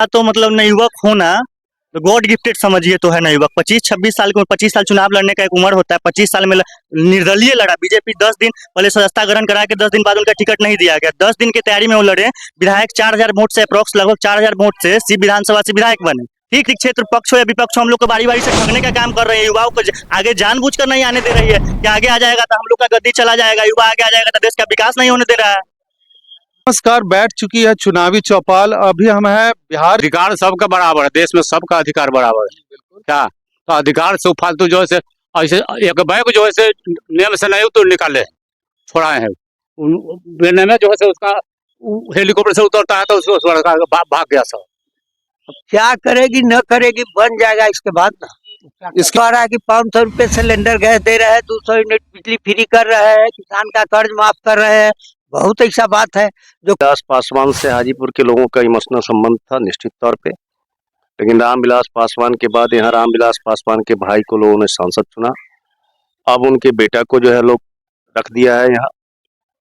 तो मतलब न युवक होना तो गॉड गिफ्टेड समझिए तो है ना युवक। 25-26 साल की 25 साल चुनाव लड़ने का एक उम्र होता है। 25 साल में निर्दलीय लड़ा बीजेपी। 10 दिन पहले सदस्यता ग्रहण करा के 10 दिन बाद उनका टिकट नहीं दिया गया। 10 दिन की तैयारी में वो लड़े। विधायक 4000 वोट से अप्रोक्स लगभग 4000 वोट से शिव विधानसभा से विधायक बने। ठीक ठीक क्षेत्र पक्ष हो या विपक्ष हो, हम लोग को बारी बारी से ठगने का काम कर रहे हैं। युवाओं को आगे जानबूझकर नहीं आने दे रही है कि आगे आ जाएगा तो हम लोग का गद्दी चला जाएगा, युवा आगे आ जाएगा तो देश का विकास नहीं होने दे रहा है। नमस्कार, बैठ चुकी है चुनावी चौपाल। अभी हम है बिहार। अधिकार सबका बराबर है, देश में सबका अधिकार बराबर है। क्या तो अधिकार से फालतू जो है ऐसे एक बैग जो है नियम से नहीं तो निकाले छोड़ाए हैं। बेने में जो है उसका हेलीकॉप्टर से उतरता है तो उसको भाग गया सब। क्या करेगी न करेगी, बन जाएगा इसके बाद ना। इसके आ रहा है कि 500 रुपए सिलेंडर गैस दे रहे हैं, 200 यूनिट बिजली फ्री कर रहे हैं, किसान का कर्ज माफ कर रहे हैं। बहुत ऐसा बात है जो रामविलास पासवान से हाजीपुर के लोगों का इमोशनल संबंध था निश्चित तौर पे, लेकिन रामविलास पासवान के बाद यहाँ रामविलास पासवान के भाई को लोगों ने सांसद चुना। अब उनके बेटा को जो है लोग रख दिया है यहाँ।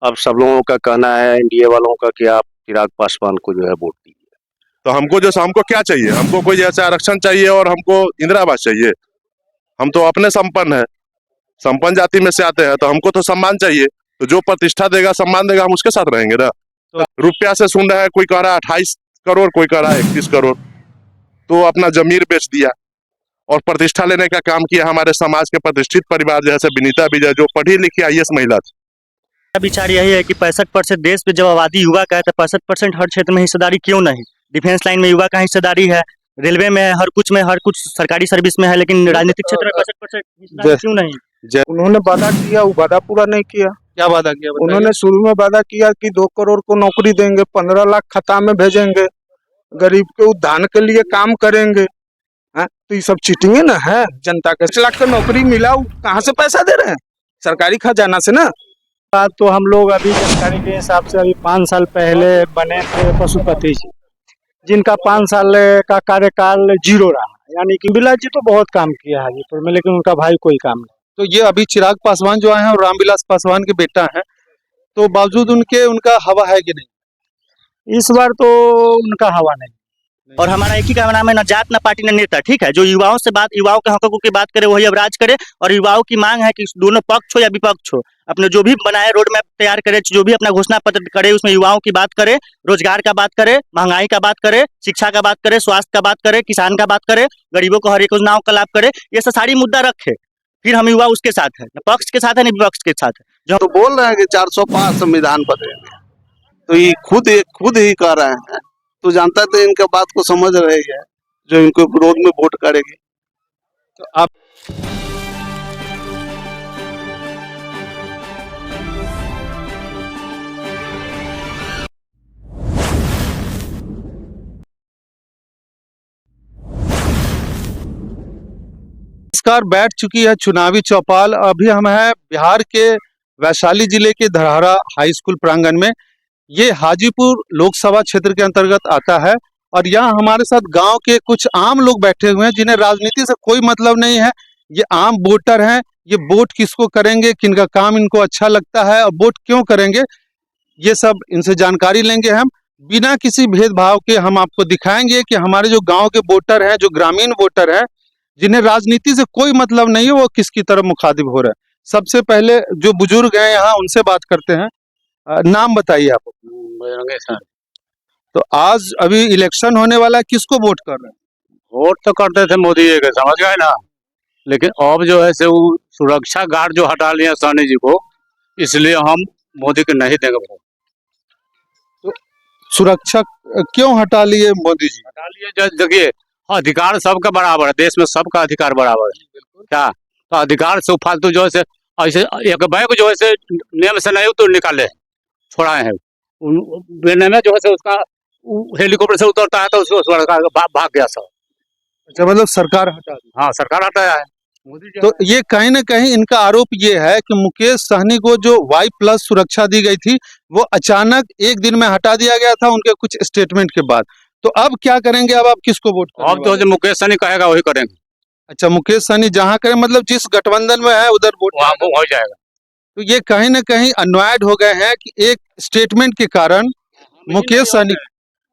अब सब लोगों का कहना है एनडीए वालों का कि आप चिराग पासवान को जो है वोट दीजिए। तो हमको क्या चाहिए? हमको कोई ऐसा आरक्षण चाहिए और हमको इंदिरा आवास चाहिए। हम तो अपने संपन्न जाति में से आते हैं, तो हमको तो सम्मान चाहिए। तो जो प्रतिष्ठा देगा, सम्मान देगा, हम उसके साथ रहेंगे ना। तो रुपया से सुन रहा है, कोई कह रहा है 28 करोड़, कोई कह रहा है 31 करोड़। तो अपना जमीर बेच दिया और प्रतिष्ठा लेने का काम किया। हमारे समाज के प्रतिष्ठित परिवार जैसे विनीता विजय जो पढ़ी लिखी IAS महिला थी। विचार यही है कि 65% देश में जब आबादी युवा का है तो 65% हर क्षेत्र में हिस्सेदारी क्यों नहीं? डिफेंस लाइन में युवा का हिस्सेदारी है, रेलवे में है, हर कुछ सरकारी सर्विस में है, लेकिन राजनीतिक क्षेत्र में 65% हिस्सेदारी क्यों नहीं? उन्होंने वादा किया, वो वादा पूरा नहीं किया। क्या वादा किया? उन्होंने शुरू में वादा किया कि 2 करोड़ को नौकरी देंगे, 15 लाख खाता में भेजेंगे, गरीब के उद्धार के लिए काम करेंगे। तो ये सब चीटिंग है ना। है जनता के 1 लाख का नौकरी मिला, कहाँ से पैसा दे रहे हैं? सरकारी खजाना से ना। तो हम लोग अभी जानकारी के हिसाब से अभी 5 साल पहले बने थे पशुपति जी, जिनका 5 साल का कार्यकाल 0 रहा। यानी कि विलास जी तो बहुत काम किया हाजीपुर में, लेकिन उनका भाई कोई काम नहीं। तो ये अभी चिराग पासवान जो आए हैं और रामविलास पासवान के बेटा हैं, तो बावजूद उनका हवा है कि नहीं? इस बार तो उनका हवा नहीं। और हमारा एक ही का नाम है, न जात न पार्टी न नेता। ठीक है, जो युवाओं के हकों की बात करे वही अब राज करे। और युवाओं की मांग है कि दोनों पक्ष हो या विपक्ष हो, अपने जो भी बनाए रोड मैप तैयार करे, जो भी अपना घोषणा पत्र करे, उसमें युवाओं की बात करे, रोजगार का बात करे, महंगाई का बात करे, शिक्षा का बात करे, स्वास्थ्य का बात करे, किसान का बात करे, गरीबों को हर एक योजनाओं का लाभ करे। ये सब सारी मुद्दा रखे, फिर हम युवा उसके साथ है, न पक्ष के साथ है न विपक्ष के साथ है। जो तो बोल रहे हैं कि 405 संविधान बदलेंगे, तो ये खुद ही कह रहे हैं। तो जानता तो इनके बात को समझ रहे हैं जो इनको विरोध में वोट करेगी। तो आप नमस्कार, बैठ चुकी है चुनावी चौपाल। अभी हम है बिहार के वैशाली जिले के धरहरा हाई स्कूल प्रांगण में। ये हाजीपुर लोकसभा क्षेत्र के अंतर्गत आता है और यहाँ हमारे साथ गांव के कुछ आम लोग बैठे हुए हैं जिन्हें राजनीति से कोई मतलब नहीं है। ये आम वोटर हैं। ये वोट किसको करेंगे, किनका काम इनको अच्छा लगता है और वोट क्यों करेंगे, ये सब इनसे जानकारी लेंगे हम। बिना किसी भेदभाव के हम आपको दिखाएंगे कि हमारे जो गाँव के वोटर हैं, जो ग्रामीण वोटर हैं, जिन्हें राजनीति से कोई मतलब नहीं है, वो किसकी तरफ मुखातिब हो रहे हैं। सबसे पहले जो बुजुर्ग हैं यहाँ, उनसे बात करते हैं। नाम बताइए आप। तो आज अभी इलेक्शन होने वाला है, किसको वोट कर रहे हैं? वोट तो करते थे मोदी जी के, समझ गए ना। लेकिन अब जो है वो सुरक्षा गार्ड जो हटा लिया सहनी जी को, इसलिए हम मोदी के नहीं देंगे वोट। तो सुरक्षा क्यों हटा लिए मोदी जी? हटा लिए, देखिए अधिकार सबका बराबर है, देश में सबका अधिकार बराबर है। क्या तो अधिकार से फालतू जो है ऐसे एक बैग जो है नियम से नहीं तो निकाले छोड़ाए हैं। बेने में जो है उसका हेलीकॉप्टर से उतरता है तो उसको भाग गया सब। अच्छा, मतलब सरकार हटा दी? हाँ, सरकार हटाया है मोदी जी। तो ये कहीं ना कहीं इनका आरोप ये है कि मुकेश सहनी को जो Y+ सुरक्षा दी गई थी, वो अचानक एक दिन में हटा दिया गया था उनके कुछ स्टेटमेंट के बाद। तो अब क्या करेंगे? अब आप किसको वोट करेंगे? अब तो जो मुकेश सहनी कहेगा वही करेंगे। अच्छा, मुकेश सहनी जहाँ करें, मतलब जिस गठबंधन में है उधर वोट हो जाएगा। तो ये कहीं ना कहीं अनवाइड हो गए हैं कि एक स्टेटमेंट के कारण मुकेश सहनी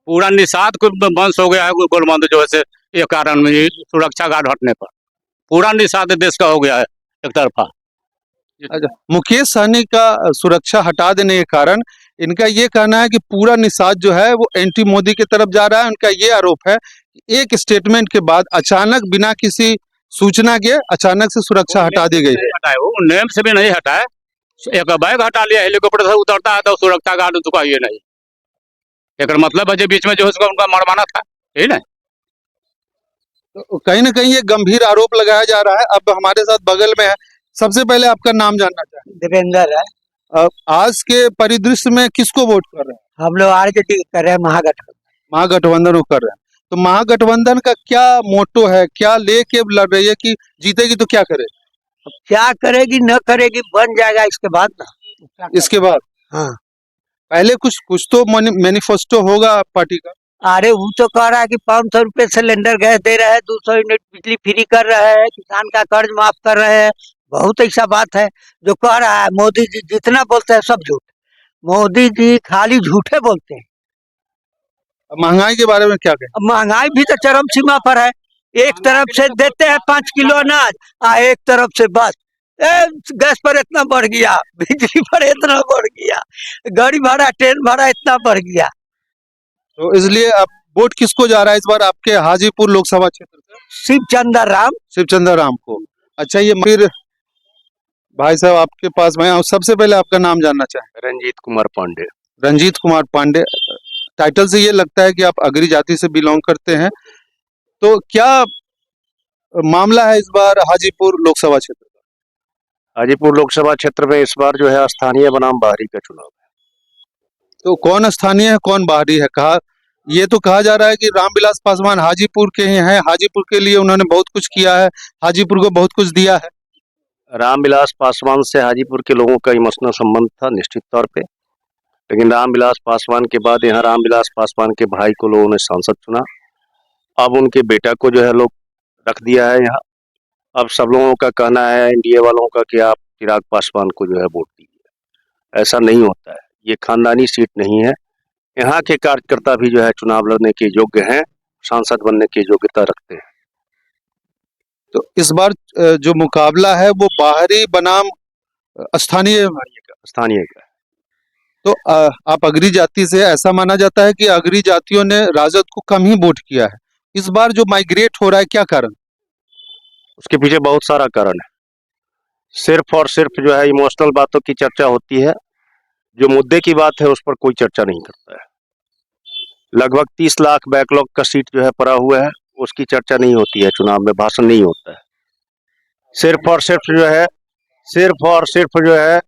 पूरा निषाद को वंश हो गया है गोलबंद जो है से ये कारण में ये सुरक्षा गार्ड हटने पर पूरा निषाद देश का हो गया है एक तरफा। अच्छा, मुकेश सहनी का सुरक्षा हटा देने के कारण इनका ये कहना है कि पूरा निषाद जो है वो एंटी मोदी की तरफ जा रहा है। उनका ये आरोप है कि एक स्टेटमेंट के बाद अचानक बिना किसी सूचना के अचानक से सुरक्षा हटा दी गई है। हटाए वो नेम से भी नहीं हटाए, एक बैग हटा लिया, हेलीकॉप्टर से उतरता है तो सुरक्षा गार्ड उसका ये नहीं, एक मतलब है जो बीच में जो है उसका उनका मरवाना था, यही ना। तो कहीं ना कहीं ये गंभीर आरोप लगाया जा रहा है। अब हमारे साथ बगल में है, सबसे पहले आपका नाम जानना चाहेंगे। देवेंद्र है। आज के परिदृश्य में किसको वोट कर रहे हैं? हम लोग आरजेडी कर रहे हैं, महागठबंधन। महागठबंधन को कर रहे हैं, तो महागठबंधन का क्या मोटो है, क्या लेके लड़ रही है कि जीतेगी तो क्या करे? क्या करेगी न करेगी बन जाएगा इसके बाद ना। इसके बाद हाँ, पहले कुछ तो मैनिफेस्टो होगा पार्टी का। अरे वो तो कह रहा है कि 500 रुपए सिलेंडर गैस दे रहे हैं, 200 यूनिट बिजली फ्री कर रहे हैं, किसान का कर्ज माफ कर रहे हैं। बहुत ऐसा बात है जो कह रहा है। मोदी जी जितना बोलते हैं सब झूठ। मोदी जी खाली झूठे बोलते हैं। महंगाई के बारे में क्या कहें? अब महंगाई भी तो चरम सीमा पर है। एक तरफ से देते हैं 5 किलो अनाज, एक तरफ से बस गैस पर इतना बढ़ गया, बिजली पर इतना बढ़ गया, गाड़ी भाड़ा ट्रेन भाड़ा इतना बढ़ गया। तो इसलिए अब वोट किसको जा रहा है इस बार आपके हाजीपुर लोकसभा क्षेत्र से? शिवचंद्र राम। शिवचंद्र राम को। अच्छा, ये फिर भाई साहब आपके पास मैं सबसे पहले आपका नाम जानना चाहें। रंजीत कुमार पांडे। रंजीत कुमार पांडे, टाइटल से ये लगता है कि आप अगरी जाति से बिलोंग करते हैं, तो क्या मामला है इस बार हाजीपुर लोकसभा क्षेत्र का? हाजीपुर लोकसभा क्षेत्र में इस बार जो है स्थानीय बनाम बाहरी का चुनाव है। तो कौन स्थानीय है कौन बाहरी है? ये तो कहा जा रहा है कि रामविलास पासवान हाजीपुर के ही हैं, हाजीपुर के लिए उन्होंने बहुत कुछ किया है, हाजीपुर को बहुत कुछ दिया है। रामविलास पासवान से हाजीपुर के लोगों का इमोशनल संबंध था निश्चित तौर पे, लेकिन रामविलास पासवान के बाद यहाँ रामविलास पासवान के भाई को लोगों ने सांसद चुना। अब उनके बेटा को जो है लोग रख दिया है यहाँ। अब सब लोगों का कहना है एनडीए वालों का कि आप चिराग पासवान को जो है वोट दीजिए। ऐसा नहीं होता है, ये खानदानी सीट नहीं है। यहाँ के कार्यकर्ता भी जो है चुनाव लड़ने के योग्य हैं, सांसद बनने की योग्यता रखते हैं। तो इस बार जो मुकाबला है वो बाहरी बनाम स्थानीय का। तो आप अगरी जाति से, ऐसा माना जाता है कि अगरी जातियों ने राजद को कम ही वोट किया है। इस बार जो माइग्रेट हो रहा है क्या कारण? उसके पीछे बहुत सारा कारण है। सिर्फ और सिर्फ जो है इमोशनल बातों की चर्चा होती है, जो मुद्दे की बात है उस पर कोई चर्चा नहीं करता है। लगभग 30 लाख बैकलॉग का सीट जो है पड़ा हुआ है, उसकी चर्चा नहीं होती है, चुनाव में भाषण नहीं होता है। सिर्फ और सिर्फ जो है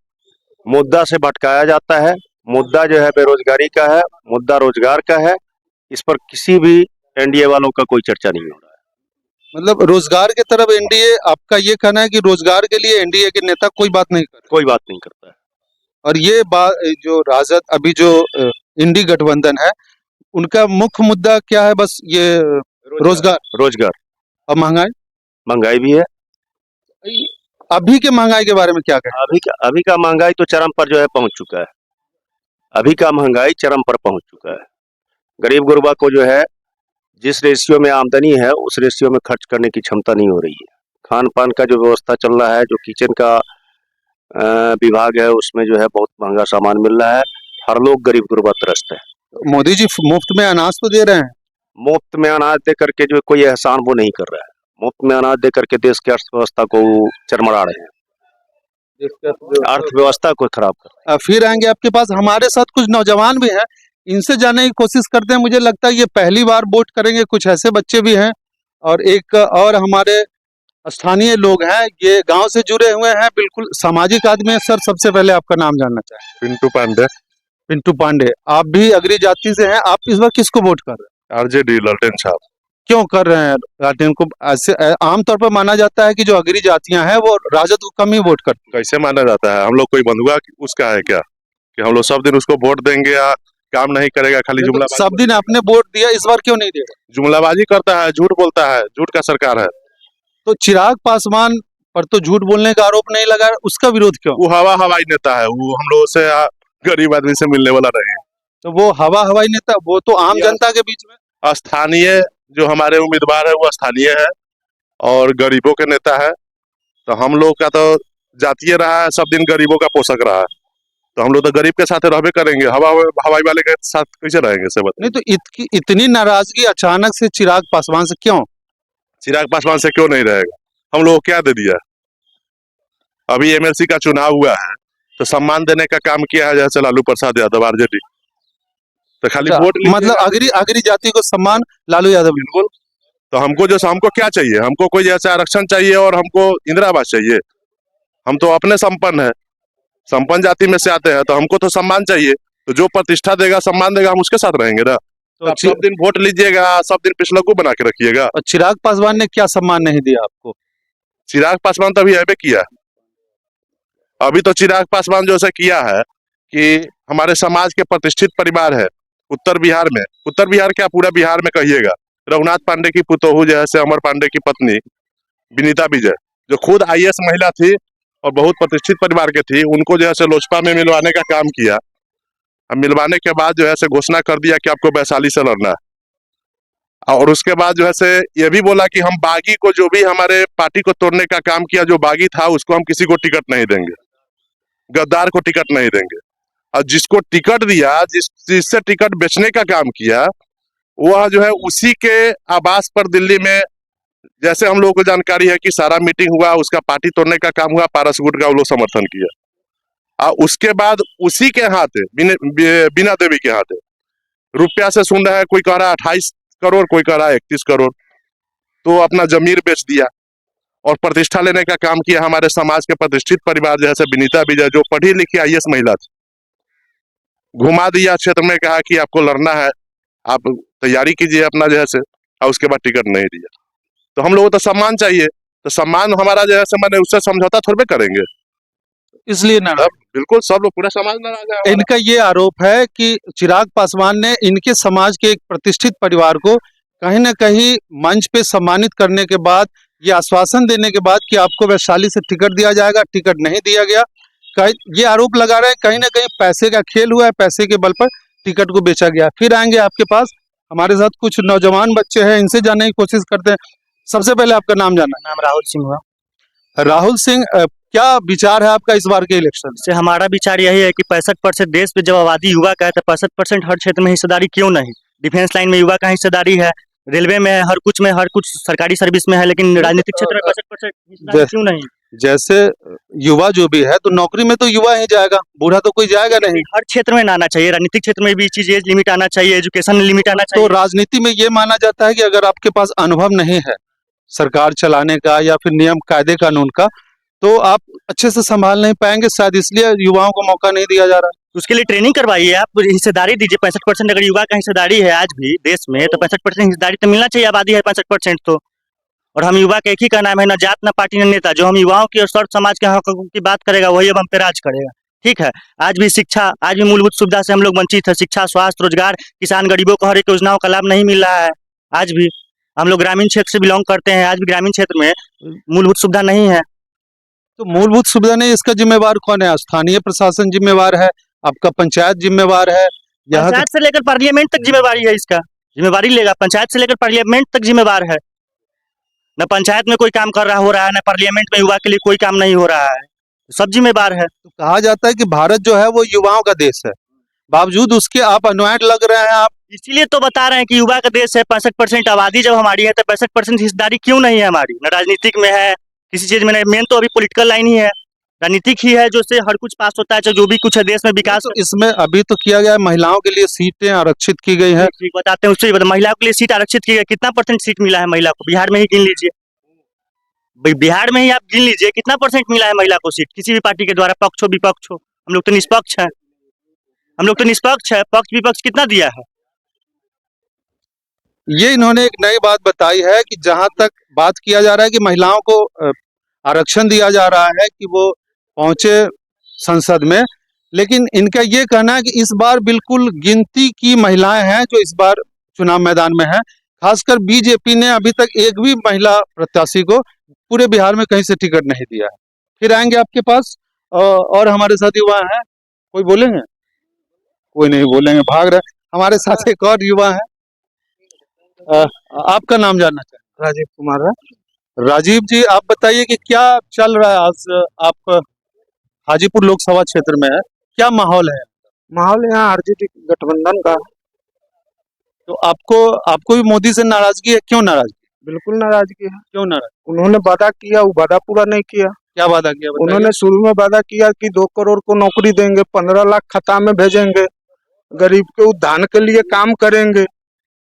मुद्दा से भटकाया जाता है। मुद्दा जो है बेरोजगारी का है, मुद्दा रोजगार का है। इस पर किसी भी एनडीए वालों का कोई चर्चा नहीं हो रहा है। मतलब रोजगार की तरफ एनडीए, आपका ये कहना है कि रोजगार के लिए एनडीए के नेता कोई बात नहीं करता है। और ये बात जो राजद अभी जो इंडी गठबंधन है, उनका मुख्य मुद्दा क्या है? बस ये रोजगार और महंगाई भी है। अभी के महंगाई के बारे में क्या कहें? अभी का महंगाई तो चरम पर जो है पहुंच चुका है। अभी का महंगाई चरम पर पहुंच चुका है। गरीब गुरबा को जो है जिस रेशियो में आमदनी है उस रेशियो में खर्च करने की क्षमता नहीं हो रही है। खान पान का जो व्यवस्था चल रहा है, जो किचन का विभाग है, उसमें जो है बहुत महंगा सामान मिल रहा है। हर लोग गरीब गुरबा त्रस्त है। मोदी जी मुफ्त में अनाज तो दे रहे हैं। मुफ्त में अनाज दे करके जो कोई एहसान वो नहीं कर रहा है। मुफ्त में अनाज दे करके देश की अर्थव्यवस्था को चरमरा रहे हैं, अर्थव्यवस्था को खराब कर रहे हैं। फिर आएंगे आपके पास, हमारे साथ कुछ नौजवान भी हैं, इनसे जानने की कोशिश करते हैं। मुझे लगता है ये पहली बार वोट करेंगे, कुछ ऐसे बच्चे भी हैं और एक और हमारे स्थानीय लोग हैं, ये गांव से जुड़े हुए हैं, बिल्कुल सामाजिक आदमी है। सर, सबसे पहले आपका नाम जानना चाहें। पिंटू पांडे, आप भी अगरी जाति से हैं, आप इस बार किसको वोट कर रहे हैं? आरजेडी लालटेन साहब। क्यों कर रहे हैं लालटेन को? ऐसे आमतौर पर माना जाता है कि जो अगरी जातियां हैं वो राजद को कम ही वोट करती हैं। कैसे माना जाता है? हम लोग कोई बंधुआ उसका है क्या कि हम लोग सब दिन उसको वोट देंगे या काम नहीं करेगा? खाली जुमला सब दिन आपने वोट दिया, इस बार क्यों नहीं दे रहे? जुमलाबाजी करता है, झूठ बोलता है, झूठ का सरकार है। तो चिराग पासवान पर तो झूठ बोलने का आरोप नहीं लगा, उसका विरोध क्यों? वो हवाई नेता है, वो हम लोगों से गरीब आदमी से मिलने वाला नहीं है। तो वो हवाई नेता, वो तो आम या- जनता के बीच में। स्थानीय जो हमारे उम्मीदवार है वो स्थानीय है और गरीबों के नेता है। तो हम लोग का तो जातीय रहा है, सब दिन गरीबों का पोषक रहा है। तो हम लोग तो गरीब के साथ रहबे करेंगे, हवाई वाले के साथ कैसे रहेंगे से नहीं बताइए। तो इतनी नाराजगी अचानक से चिराग पासवान से क्यों? चिराग पासवान से क्यों नहीं रहेगा? हम लोग को क्या दे दिया? अभी एमएलसी का चुनाव हुआ है तो सम्मान देने का काम किया है जैसे लालू प्रसाद यादव आरजेडी। तो खाली अच्छा, वोट मतलब अगरी जाति को सम्मान लालू यादव। बिल्कुल। तो हमको क्या चाहिए? हमको कोई जैसे आरक्षण चाहिए और हमको इंदिरा आवास चाहिए। हम तो अपने संपन्न है, संपन्न जाति में से आते हैं, तो हमको तो सम्मान चाहिए। तो जो प्रतिष्ठा देगा, सम्मान देगा, हम उसके साथ रहेंगे ना। तो आप सब दिन वोट लीजिएगा, सब दिन पिछलग्गू बना के रखिएगा। और चिराग पासवान ने क्या सम्मान नहीं दिया आपको? चिराग पासवान तो अभी ऐबे किया। अभी तो चिराग पासवान जो ऐसा किया है कि हमारे समाज के प्रतिष्ठित परिवार है उत्तर बिहार में, उत्तर बिहार क्या पूरा बिहार में कहिएगा, रघुनाथ पांडे की पुतोहू जैसे अमर पांडे की पत्नी विनीता विजय, जो खुद आईएएस महिला थी और बहुत प्रतिष्ठित परिवार के थी, उनको जो है लोजपा में मिलवाने का काम किया। अब मिलवाने के बाद जो है घोषणा कर दिया कि आपको वैशाली से लड़ना है। और उसके बाद जो है ये भी बोला कि हम बागी को, जो भी हमारे पार्टी को तोड़ने का काम किया, जो बागी था, उसको हम किसी को टिकट नहीं देंगे, गद्दार को टिकट नहीं देंगे। और जिसको टिकट दिया, जिससे टिकट बेचने का काम किया, वह जो है उसी के आवास पर दिल्ली में, जैसे हम लोगों को जानकारी है कि सारा मीटिंग हुआ, उसका पार्टी तोड़ने का काम हुआ, पारस गुट का वो लोग समर्थन किया। और उसके बाद उसी के हाथ, बीना देवी के हाथ रुपया से सुन रहा है, कोई कह रहा है 28 करोड़, कोई कह रहा है 31 करोड़, तो अपना जमीर बेच दिया और प्रतिष्ठा लेने का काम किया। हमारे समाज के प्रतिष्ठित परिवार जैसे विनीता विजय, जो पढ़ी लिखी आईएएस महिला थी, घुमा दिया क्षेत्र में, कहा कि आपको लड़ना है, आप तैयारी कीजिए अपना जो है, और उसके बाद टिकट नहीं दिया। तो हम लोगों को तो सम्मान चाहिए, तो सम्मान हमारा जो है मैंने उससे समझौता थोड़े करेंगे। इसलिए ना बिल्कुल सब लोग, पूरा समाज नाराज है हमारा। इनका ये आरोप है कि चिराग पासवान ने इनके समाज के एक प्रतिष्ठित परिवार को कहीं ना कहीं मंच पे सम्मानित करने के बाद, ये आश्वासन देने के बाद कि आपको वैशाली से टिकट दिया जाएगा, टिकट नहीं दिया गया। ये आरोप लगा रहे हैं कहीं ना कहीं पैसे का खेल हुआ है, पैसे के बल पर टिकट को बेचा गया। फिर आएंगे आपके पास, हमारे साथ कुछ नौजवान बच्चे हैं, इनसे जानने की कोशिश करते हैं। सबसे पहले आपका नाम जानना नाम राहुल सिंह हुआ। है। राहुल सिंह, क्या विचार है आपका इस बार के इलेक्शन से हमारा विचार यही है कि 65% देश में जब आबादी युवा का है तो 65% हर क्षेत्र में हिस्सेदारी क्यों नहीं? डिफेंस लाइन में युवा का हिस्सेदारी है, रेलवे में है, हर कुछ सरकारी सर्विस में है, लेकिन राजनीतिक क्षेत्र में 65% हिस्सेदारी क्यों नहीं? जैसे युवा जो भी है, तो नौकरी में तो युवा ही जाएगा, बूढ़ा तो कोई जाएगा नहीं। हर क्षेत्र में आना चाहिए, राजनीतिक क्षेत्र में भी चीज एज लिमिट आना चाहिए, एजुकेशन लिमिट आना तो चाहिए। राजनीति में ये माना जाता है कि अगर आपके पास अनुभव नहीं है सरकार चलाने का या फिर नियम कायदे कानून का, तो आप अच्छे से संभाल नहीं पाएंगे, शायद इसलिए युवाओं को मौका नहीं दिया जा रहा है। उसके लिए ट्रेनिंग करवाइए, आप हिस्सेदारी दीजिए। 65% अगर युवा का हिस्सेदारी है आज भी देश में, तो 65% हिस्सेदारी तो मिलना चाहिए, आबादी है 65% तो। और हम युवा का एक ही का नाम है, ना जात ना पार्टी ना नेता। जो हम युवाओं की और सर्व समाज के हकों की बात करेगा वही अब हम पे राज करेगा। ठीक है, आज भी शिक्षा, आज भी मूलभूत सुविधा से हम लोग वंचित है। शिक्षा, स्वास्थ्य, रोजगार, किसान, गरीबों को हर एक योजनाओं का लाभ नहीं मिल रहा है। आज भी हम लोग ग्रामीण क्षेत्र से बिलोंग करते हैं, आज भी ग्रामीण क्षेत्र में मूलभूत सुविधा नहीं है। तो मूलभूत सुविधा नहीं, इसका जिम्मेवार कौन है? स्थानीय प्रशासन जिम्मेवार है, आपका पंचायत जिम्मेवार है, यहाँ पंचायत से लेकर पार्लियामेंट तक जिम्मेवारी है, इसका जिम्मेवारी लेगा। पंचायत से लेकर पार्लियामेंट तक जिम्मेवार है। न पंचायत में कोई काम कर रहा हो रहा है, न पार्लियामेंट में युवा के लिए कोई काम नहीं हो रहा है, सब जिम्मेवार है। तो कहा जाता है कि भारत जो है वो युवाओं का देश है, बावजूद उसके आप अनुयायी लग रहे हैं। आप इसीलिए तो बता रहे हैं कि युवा का देश है। 65% आबादी जब हमारी है तो 65% हिस्सेदारी क्यों नहीं है हमारी? न राजनीतिक में है, किसी चीज में नहीं। मेन तो अभी पॉलिटिकल लाइन ही है, राजनीतिक ही है, जो से हर कुछ पास होता है, चाहे जो भी कुछ है देश में विकास। तो इसमें अभी तो किया गया है, महिलाओं के लिए सीटें आरक्षित की गई है। ठीक बताते हैं, उससे महिलाओं के लिए सीट आरक्षित की गई। कितना % सीट मिला है महिला को? बिहार में ही गिन लीजिए, बिहार में ही आप गिन लीजिए कितना % मिला है महिला को सीट, किसी भी पार्टी के द्वारा, पक्ष हो विपक्ष हो। हम लोग तो निष्पक्ष है, हम लोग तो निष्पक्ष है। पक्ष विपक्ष कितना दिया है? ये इन्होंने एक नई बात बताई है कि जहां तक बात किया जा रहा है कि महिलाओं को आरक्षण दिया जा रहा है कि वो पहुंचे संसद में, लेकिन इनका ये कहना है कि इस बार बिल्कुल गिनती की महिलाएं हैं जो इस बार चुनाव मैदान में हैं। खासकर बीजेपी ने अभी तक एक भी महिला प्रत्याशी को पूरे बिहार में कहीं से टिकट नहीं दिया है। फिर आएंगे आपके पास और हमारे साथ युवा हैं, कोई बोलेंगे? कोई नहीं बोलेंगे, भाग रहे। हमारे साथ एक और युवा है, आपका नाम जानना चाहेंगे? राजीव कुमार है। राजीव जी, आप बताइए कि क्या चल रहा है आज? आप हाजीपुर लोकसभा क्षेत्र में है, क्या माहौल है? माहौल यहाँ आरजेडी गठबंधन का तो आपको भी मोदी से नाराजगी है, क्यों नाराजगी? बिल्कुल नाराजगी है। क्यों नाराज? उन्होंने वादा किया, वो वादा पूरा नहीं किया। क्या वादा किया बताइए? उन्होंने शुरू में वादा किया कि 2 करोड़ को नौकरी देंगे, 15 लाख खाता में भेजेंगे, गरीब के उद्धार के लिए काम करेंगे।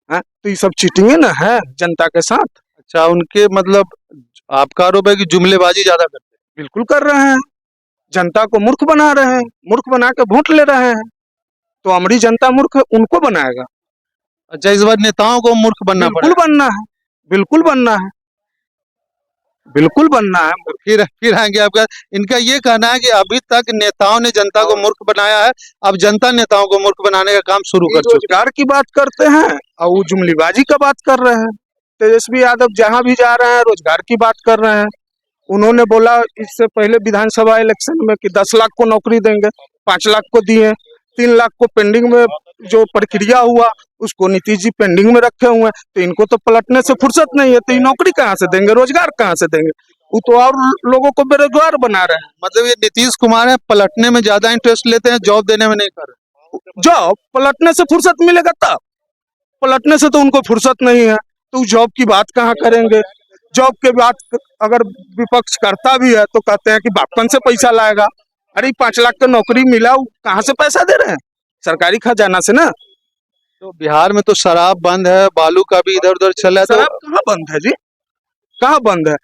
तो ये सब चीटिंग ना है जनता के साथ। अच्छा, उनके मतलब आपका आरोप है कि जुमलेबाजी ज्यादा करते हैं। बिल्कुल कर रहे हैं, जनता को मूर्ख बना रहे हैं, मूर्ख बना के वोट ले रहे हैं। तो हमारी जनता मूर्ख उनको बनाएगा। अच्छा, इस बार नेताओं को मूर्ख बनना बिल्कुल पड़ेगा। बनना है, बिल्कुल बनना है, बिल्कुल बनना है। फिर आएंगे आपका। इनका ये कहना है कि अभी तक नेताओं ने जनता को मूर्ख बनाया है, अब जनता नेताओं को मूर्ख बनाने का काम शुरू कर चुकी है। रोजगार की बात करते हैं और वो जुमलीबाजी का बात कर रहे हैं। तेजस्वी यादव जहां भी जा रहे हैं रोजगार की बात कर रहे हैं। उन्होंने बोला इससे पहले विधानसभा इलेक्शन में कि 10 लाख को नौकरी देंगे, 5 लाख को दिए, 3 लाख को पेंडिंग में जो प्रक्रिया हुआ उसको नीतीश जी पेंडिंग में रखे हुए हैं। तो इनको तो पलटने से फुर्सत नहीं है, तो ये नौकरी कहाँ से देंगे, रोजगार कहाँ से देंगे? वो तो और लोगों को बेरोजगार बना रहे हैं। मतलब ये नीतीश कुमार है, पलटने में ज्यादा इंटरेस्ट लेते हैं, जॉब देने में नहीं कर रहे। जॉब पलटने से फुर्सत मिलेगा तब, पलटने से तो उनको फुर्सत नहीं है, तो जॉब की बात कहाँ करेंगे? जॉब के बात अगर विपक्ष करता भी है तो कहते हैं कि बापन से पैसा लाएगा। अरे 5 लाख का नौकरी मिला, वो कहाँ से पैसा दे रहे हैं? सरकारी खजाना से ना। तो बिहार में तो शराब बंद है, बालू का भी इधर उधर चल रहा है। शराब कहाँ बंद है जी? कहाँ बंद है?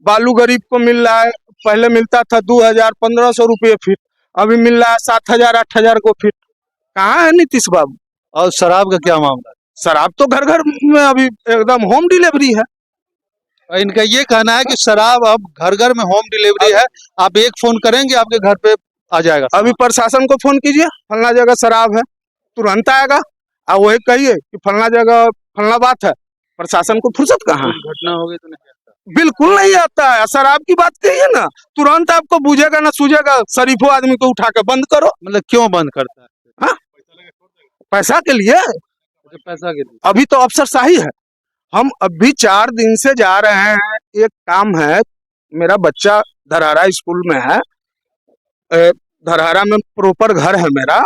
बालू गरीब को मिल रहा है, पहले मिलता था 2000-1500 रुपये फीट, अभी मिल रहा है 7000-8000 को फीट। कहाँ है नीतीश बाबू? और शराब का क्या मामला है? शराब तो घर घर में अभी एकदम होम डिलीवरी है। और इनका ये कहना है कि शराब अब घर घर में होम डिलीवरी है, आप एक फोन करेंगे आपके घर पे आ जाएगा। अभी प्रशासन को फोन कीजिए, फलना जगह शराब है, तुरंत आएगा। और वही कहिए कि फलना जगह फलना बात है, प्रशासन को फुर्सत कहाँ है? घटना हो गई तो नहीं आता। बिल्कुल नहीं आता है। शराब की बात कहिए ना, तुरंत आपको बुझेगा ना सूझेगा, शरीफों आदमी को उठा के बंद करो। मतलब क्यों बंद करता है? हाँ? पैसा के लिए, पैसा के लिए। अभी तो अफसरशाही है। हम अभी 4 दिन से जा रहे हैं, एक काम है, मेरा बच्चा धरहरा स्कूल में है, धरहरा में प्रॉपर घर है मेरा,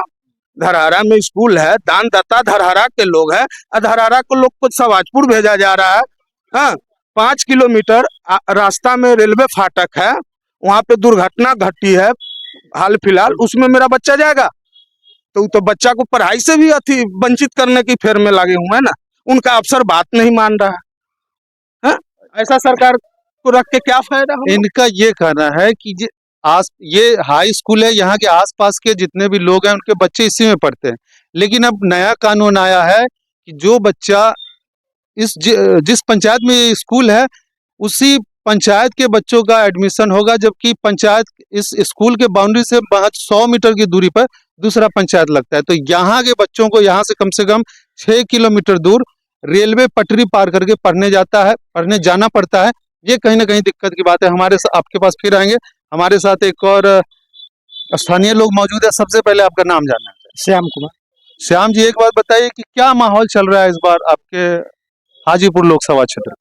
धरहरा में स्कूल है, दानदाता धरहरा के लोग हैं, धरहरा को लोग को सवाजपुर भेजा जा रहा है। हाँ, 5 किलोमीटर रास्ता में रेलवे फाटक है, वहां पे दुर्घटना घटी है हाल फिलहाल, उसमें मेरा बच्चा जाएगा तो बच्चा को पढ़ाई से भी वंचित करने की फेर में लगे हुए हैं ना। उनका अफसर बात नहीं मान रहा है। ऐसा सरकार को रख के क्या फायदा होगा? इनका ये कहना है कि ये हाई स्कूल है, यहाँ के आसपास के जितने भी लोग हैं उनके बच्चे इसी में पढ़ते हैं। लेकिन अब नया कानून आया है कि जो बच्चा जिस पंचायत में ये स्कूल है उसी पंचायत के बच्चों का एडमिशन होगा, जबकि पंचायत इस स्कूल के बाउंड्री से 100 मीटर की दूरी पर दूसरा पंचायत लगता है। तो यहाँ के बच्चों को यहाँ से कम 6 किलोमीटर दूर रेलवे पटरी पार करके पढ़ने जाना पड़ता है। ये कहीं ना कहीं दिक्कत की बात है। आपके पास फिर आएंगे, हमारे साथ एक और स्थानीय लोग मौजूद है। सबसे पहले आपका नाम जानना है। श्याम कुमार। श्याम जी, एक बात बताइए कि क्या माहौल चल रहा है इस बार आपके हाजीपुर लोकसभा क्षेत्र?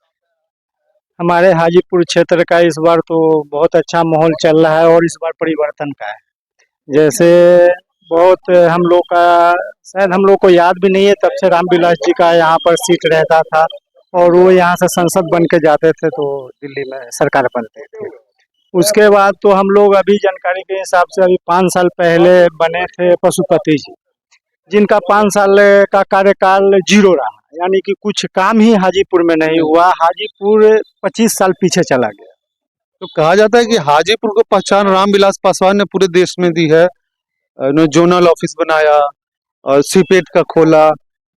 हमारे हाजीपुर क्षेत्र का इस बार तो बहुत अच्छा माहौल चल रहा है और इस बार परिवर्तन का है। जैसे बहुत हम लोग का, शायद हम लोग को याद भी नहीं है, तब से रामविलास जी का यहाँ पर सीट रहता था और वो यहाँ से संसद बन के जाते थे तो दिल्ली में सरकार बनते थे। उसके बाद तो हम लोग अभी जानकारी के हिसाब से अभी 5 साल पहले बने थे पशुपति जी, जिनका 5 साल का कार्यकाल जीरो रहा, यानी कि कुछ काम ही हाजीपुर में नहीं हुआ। हाजीपुर 25 साल पीछे चला गया। तो कहा जाता है कि हाजीपुर को पहचान रामविलास पासवान ने पूरे देश में दी है। उन्होंने जोनल ऑफिस बनाया और सीपेट का खोला,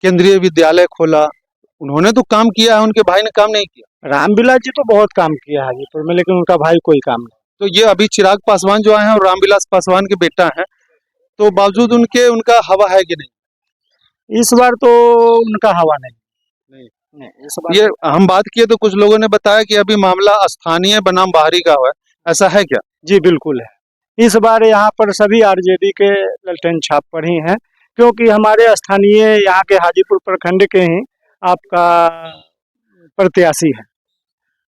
केंद्रीय विद्यालय खोला, उन्होंने तो काम किया है, उनके भाई ने काम नहीं किया। रामविलास जी तो बहुत काम किया हाजीपुर में, लेकिन उनका भाई कोई काम नहीं। तो ये अभी चिराग पासवान जो आए हैं और रामविलास पासवान के बेटा हैं, तो बावजूद उनका हवा है कि नहीं? इस बार तो उनका हवा नहीं। इस बार ये हम बात किए तो कुछ लोगों ने बताया कि अभी मामला स्थानीय बनाम बाहरी का है, ऐसा है क्या? जी बिल्कुल है। इस बार यहाँ पर सभी आरजेडी के ललटेन छाप पर ही हैं, क्योंकि हमारे स्थानीय यहाँ के हाजीपुर प्रखंड के ही आपका प्रत्याशी है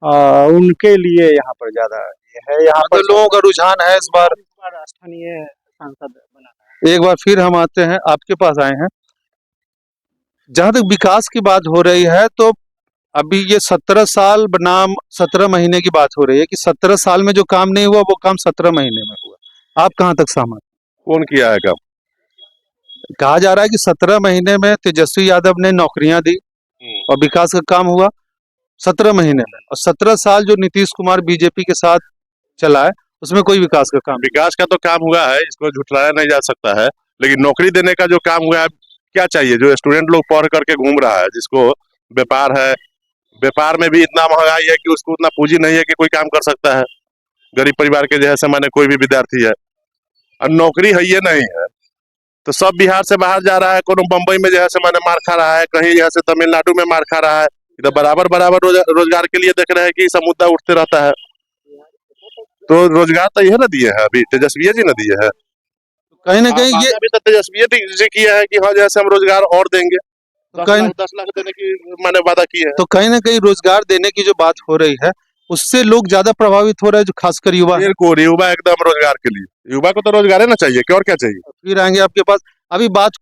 और उनके लिए यहाँ पर ज्यादा ये है। यहाँ तो पर लोगों का रुझान है इस बार। स्थानीय सांसद बना। एक बार फिर हम आते हैं, आपके पास आए हैं। जहां तक विकास की बात हो रही है तो अभी ये 17 साल बनाम 17 महीने की बात हो रही है कि 17 साल में जो काम नहीं हुआ वो काम 17 महीने में हुआ। आप कहां तक सहमत? कौन किया है काम? कहा जा रहा है कि 17 महीने में तेजस्वी यादव ने नौकरियां दी और विकास का काम हुआ 17 महीने में, और 17 साल जो नीतीश कुमार बीजेपी के साथ चला है उसमें कोई विकास का काम। विकास का तो काम हुआ है, इसको झुठलाया नहीं जा सकता है, लेकिन नौकरी देने का जो काम हुआ है, क्या चाहिए? जो स्टूडेंट लोग पढ़ करके घूम रहा है, जिसको व्यापार है, व्यापार में भी इतना महंगाई है कि उसको उतना पूंजी नहीं है कि कोई काम कर सकता है। गरीब परिवार के जैसे माने कोई भी विद्यार्थी है, और नौकरी है ये नहीं है, तो सब बिहार से बाहर जा रहा है। कोनो बम्बई में जैसे माने मार खा रहा है, कहीं जैसे तमिलनाडु में मार खा रहा है। इधर बराबर बराबर रोजगार के लिए देख रहे हैं कि सब मुद्दा उठते रहता है। तो रोजगार तो यह ना दिए है, अभी तेजस्वी जी ने दिए है। कहीं ना कहीं ये अभी तो तेजस्वी जी किया है कि हाँ जैसे हम रोजगार और देंगे, तो कहीं 10 लाख देने की माने वादा किए है। तो कहीं ना कहीं रोजगार देने की जो बात हो रही है उससे लोग ज्यादा प्रभावित हो रहे हैं, जो खासकर युवा है। बिल्कुल, युवा एकदम रोजगार के लिए, युवा को तो रोजगार है ना चाहिए, क्या और क्या चाहिए? फिर आएंगे आपके पास। अभी बात